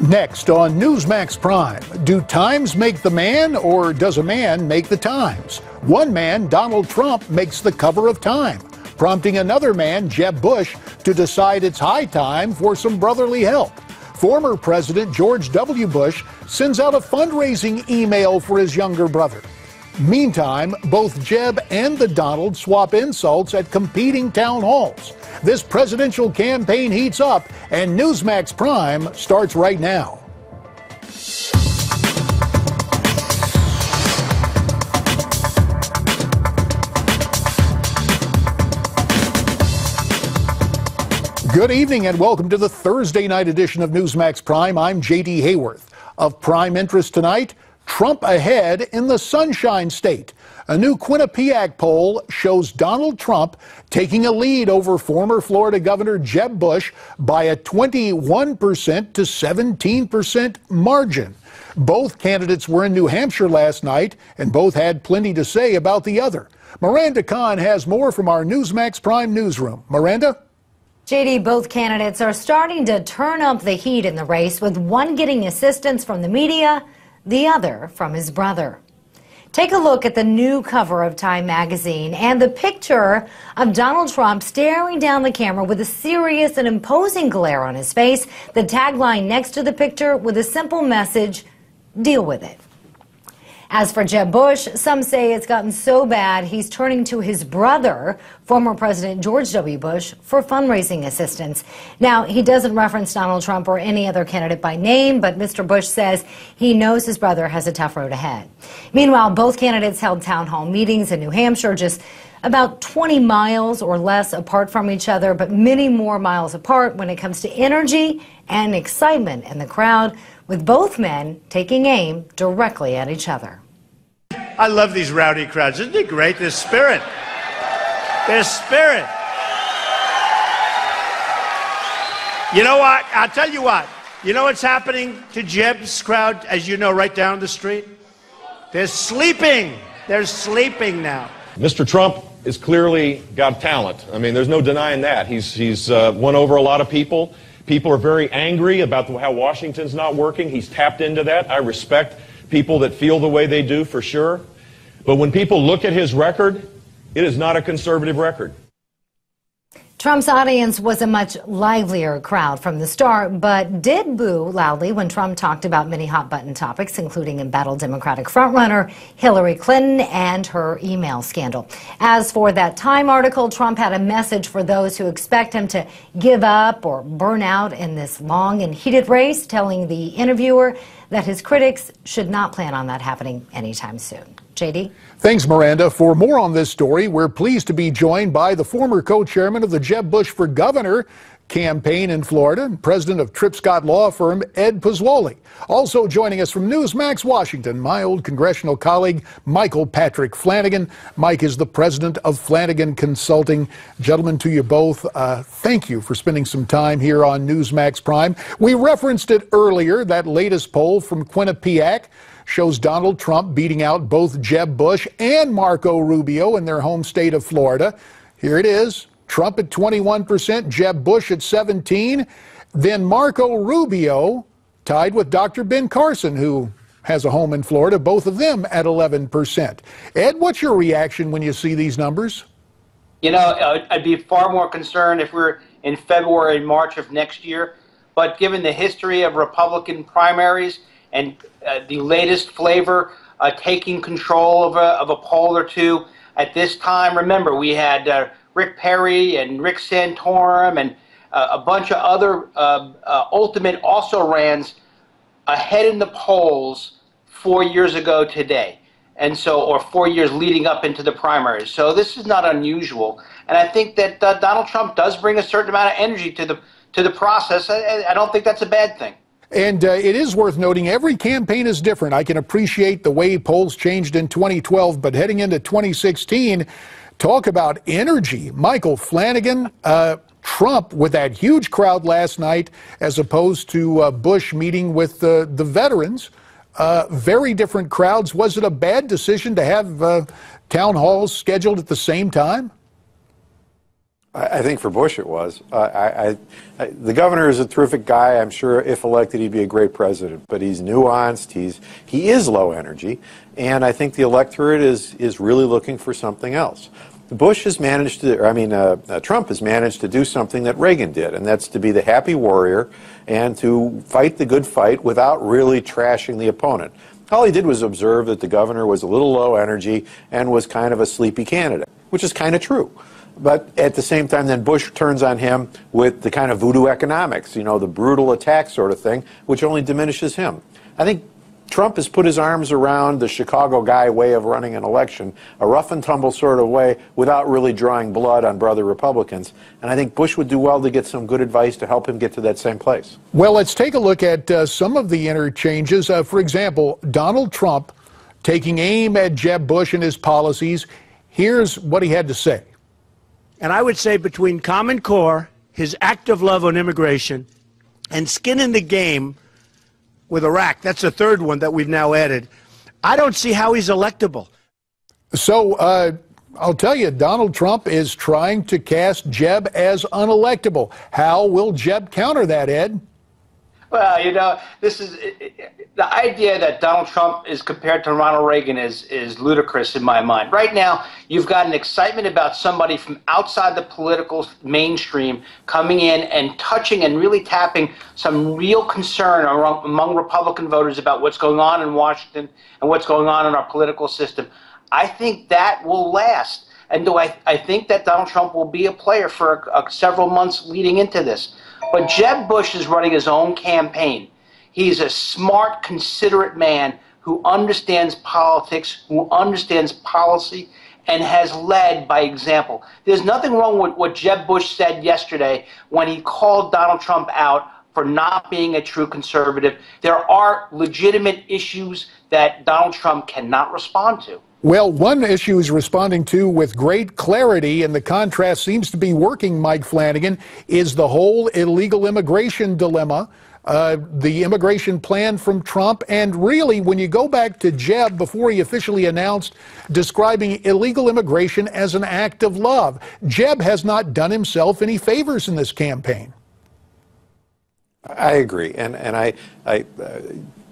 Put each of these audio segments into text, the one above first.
Next on Newsmax Prime, do times make the man or does a man make the times? One man, Donald Trump, makes the cover of Time, prompting another man, Jeb Bush, to decide it's high time for some brotherly help. Former President George W. Bush sends out a fundraising email for his younger brother. Meantime, both Jeb and the Donald swap insults at competing town halls. This presidential campaign heats up, and Newsmax Prime starts right now. Good evening and welcome to the Thursday night edition of Newsmax Prime. I'm J.D. Hayworth. Of prime interest tonight, Trump ahead in the Sunshine State. A new Quinnipiac poll shows Donald Trump taking a lead over former Florida Governor Jeb Bush by a 21% to 17% margin. Both candidates were in New Hampshire last night, and both had plenty to say about the other. Miranda Kahn has more from our Newsmax Prime newsroom. Miranda? JD, both candidates are starting to turn up the heat in the race, with one getting assistance from the media, the other from his brother. Take a look at the new cover of Time magazine and the picture of Donald Trump staring down the camera with a serious and imposing glare on his face. The tagline next to the picture with a simple message, "Deal with it." As for Jeb Bush, some say it's gotten so bad he's turning to his brother, former President George W. Bush, for fundraising assistance. Now, he doesn't reference Donald Trump or any other candidate by name, but Mr. Bush says he knows his brother has a tough road ahead. Meanwhile, both candidates held town hall meetings in New Hampshire, just about 20 miles or less apart from each other, but many more miles apart when it comes to energy and excitement in the crowd, with both men taking aim directly at each other. I love these rowdy crowds. Isn't it great? There's spirit. There's spirit. You know what? I'll tell you what. You know what's happening to Jeb's crowd, as you know, right down the street? They're sleeping. They're sleeping now. Mr. Trump has clearly got talent. I mean, there's no denying that. He's won over a lot of people. People are very angry about how Washington's not working. He's tapped into that. I respect people that feel the way they do, for sure. But when people look at his record, it is not a conservative record. Trump's audience was a much livelier crowd from the start, but did boo loudly when Trump talked about many hot-button topics, including embattled Democratic frontrunner Hillary Clinton and her email scandal. As for that Time article, Trump had a message for those who expect him to give up or burn out in this long and heated race, telling the interviewer that his critics should not plan on that happening anytime soon. JD? Thanks, Miranda. For more on this story, we're pleased to be joined by the former co-chairman of the Jeb Bush for Governor campaign in Florida and president of Tripp Scott law firm, Ed Pozzuoli. Also joining us from Newsmax Washington, my old congressional colleague, Michael Patrick Flanagan. Mike is the president of Flanagan Consulting. Gentlemen, to you both, thank you for spending some time here on Newsmax Prime. We referenced it earlier. That latest poll from Quinnipiac shows Donald Trump beating out both Jeb Bush and Marco Rubio in their home state of Florida. Here it is. Trump at 21%, Jeb Bush at 17%. Then Marco Rubio tied with Dr. Ben Carson, who has a home in Florida, both of them at 11%. Ed, what's your reaction when you see these numbers? You know, I'd be far more concerned if we're in February and March of next year. But given the history of Republican primaries and the latest flavor taking control of a poll or two at this time, remember, we had Rick Perry and Rick Santorum and a bunch of other ultimate also-rans ahead in the polls 4 years ago today, and so, or 4 years leading up into the primaries. So this is not unusual, and I think that Donald Trump does bring a certain amount of energy to the process. I don't think that's a bad thing. And it is worth noting, every campaign is different. I can appreciate the way polls changed in 2012, but heading into 2016, talk about energy. Michael Flanagan, Trump with that huge crowd last night, as opposed to Bush meeting with the veterans. Very different crowds. Was it a bad decision to have town halls scheduled at the same time? I think for Bush it was. The governor is a terrific guy. I'm sure if elected he'd be a great president. But he's nuanced. He is low energy, and I think the electorate is really looking for something else. Bush has managed to, Trump has managed to do something that Reagan did, and that's to be the happy warrior and to fight the good fight without really trashing the opponent. All he did was observe that the governor was a little low energy and was kind of a sleepy candidate, which is kind of true. But at the same time, then Bush turns on him with the kind of voodoo economics, the brutal attack sort of thing, which only diminishes him. I think Trump has put his arms around the Chicago guy way of running an election, a rough and tumble sort of way, without really drawing blood on brother Republicans. And I think Bush would do well to get some good advice to help him get to that same place. Well, let's take a look at some of the interchanges. For example, Donald Trump taking aim at Jeb Bush and his policies. Here's what he had to say. And I would say between Common Core, his active love on immigration, and skin in the game with Iraq, that's the third one that we've now added, I don't see how he's electable. So I'll tell you, Donald Trump is trying to cast Jeb as unelectable. How will Jeb counter that, Ed? Well, this is the idea that Donald Trump is compared to Ronald Reagan is ludicrous in my mind. Right now, you've got an excitement about somebody from outside the political mainstream coming in and touching and really tapping some real concern among Republican voters about what's going on in Washington and what's going on in our political system. I think that will last. And I think that Donald Trump will be a player for several months leading into this. But Jeb Bush is running his own campaign. He's a smart, considerate man who understands politics, who understands policy, and has led by example. There's nothing wrong with what Jeb Bush said yesterday when he called Donald Trump out for not being a true conservative. There are legitimate issues that Donald Trump cannot respond to. Well, one issue he's responding to with great clarity, and the contrast seems to be working, Mike Flanagan, is the whole illegal immigration dilemma, the immigration plan from Trump, and really, when you go back to Jeb before he officially announced describing illegal immigration as an act of love, Jeb has not done himself any favors in this campaign. I agree, and I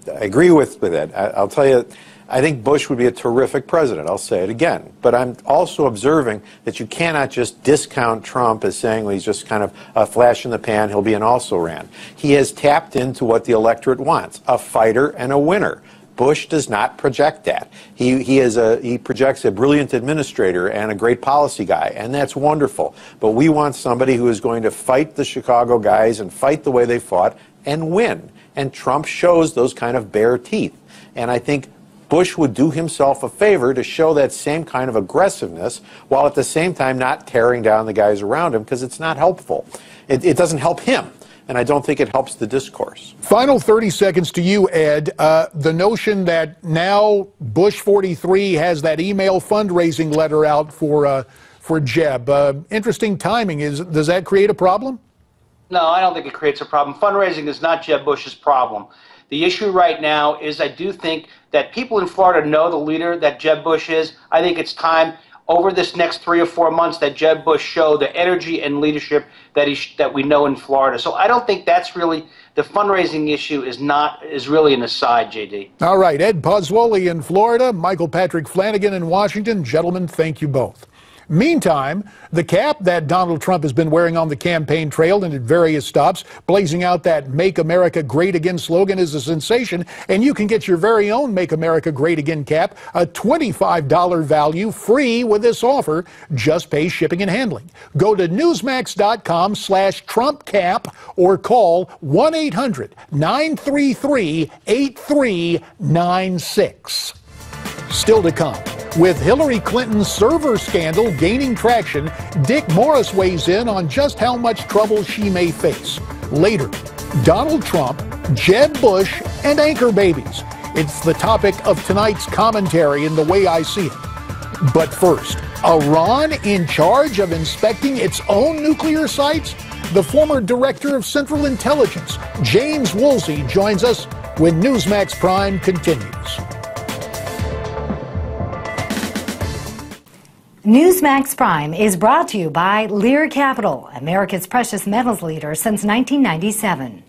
agree with that. I'll tell you, I think Bush would be a terrific president. I'll say it again. But I'm also observing that you cannot just discount Trump as saying, well, he's just kind of a flash in the pan, he'll be an also-ran. He has tapped into what the electorate wants, a fighter and a winner. Bush does not project that. He projects a brilliant administrator and a great policy guy, and that's wonderful. But we want somebody who is going to fight the Chicago guys and fight the way they fought and win. And Trump shows those kind of bare teeth. And I think Bush would do himself a favor to show that same kind of aggressiveness while at the same time not tearing down the guys around him, because it's not helpful. It doesn't help him, and I don't think it helps the discourse. Final 30 seconds to you, Ed. The notion that now Bush 43 has that email fundraising letter out for Jeb. Interesting timing. Does that create a problem? No, I don't think it creates a problem. Fundraising is not Jeb Bush's problem. The issue right now is I do think that people in Florida know the leader that Jeb Bush is. I think it's time over this next 3 or 4 months that Jeb Bush show the energy and leadership that we know in Florida. So I don't think that's really the fundraising issue is really an aside, JD. All right, Ed Pozzuoli in Florida, Michael Patrick Flanagan in Washington. Gentlemen, thank you both. Meantime, the cap that Donald Trump has been wearing on the campaign trail and at various stops, blazing out that Make America Great Again slogan, is a sensation, and you can get your very own Make America Great Again cap, a $25 value, free with this offer. Just pay shipping and handling. Go to newsmax.com/TrumpCap or call 1-800-933-8396. Still to come. With Hillary Clinton's server scandal gaining traction, Dick Morris weighs in on just how much trouble she may face. Later, Donald Trump, Jeb Bush, and anchor babies. It's the topic of tonight's commentary in The Way I See It. But first, Iran in charge of inspecting its own nuclear sites? The former director of Central Intelligence, James Woolsey, joins us when Newsmax Prime continues. Newsmax Prime is brought to you by Lear Capital, America's precious metals leader since 1997.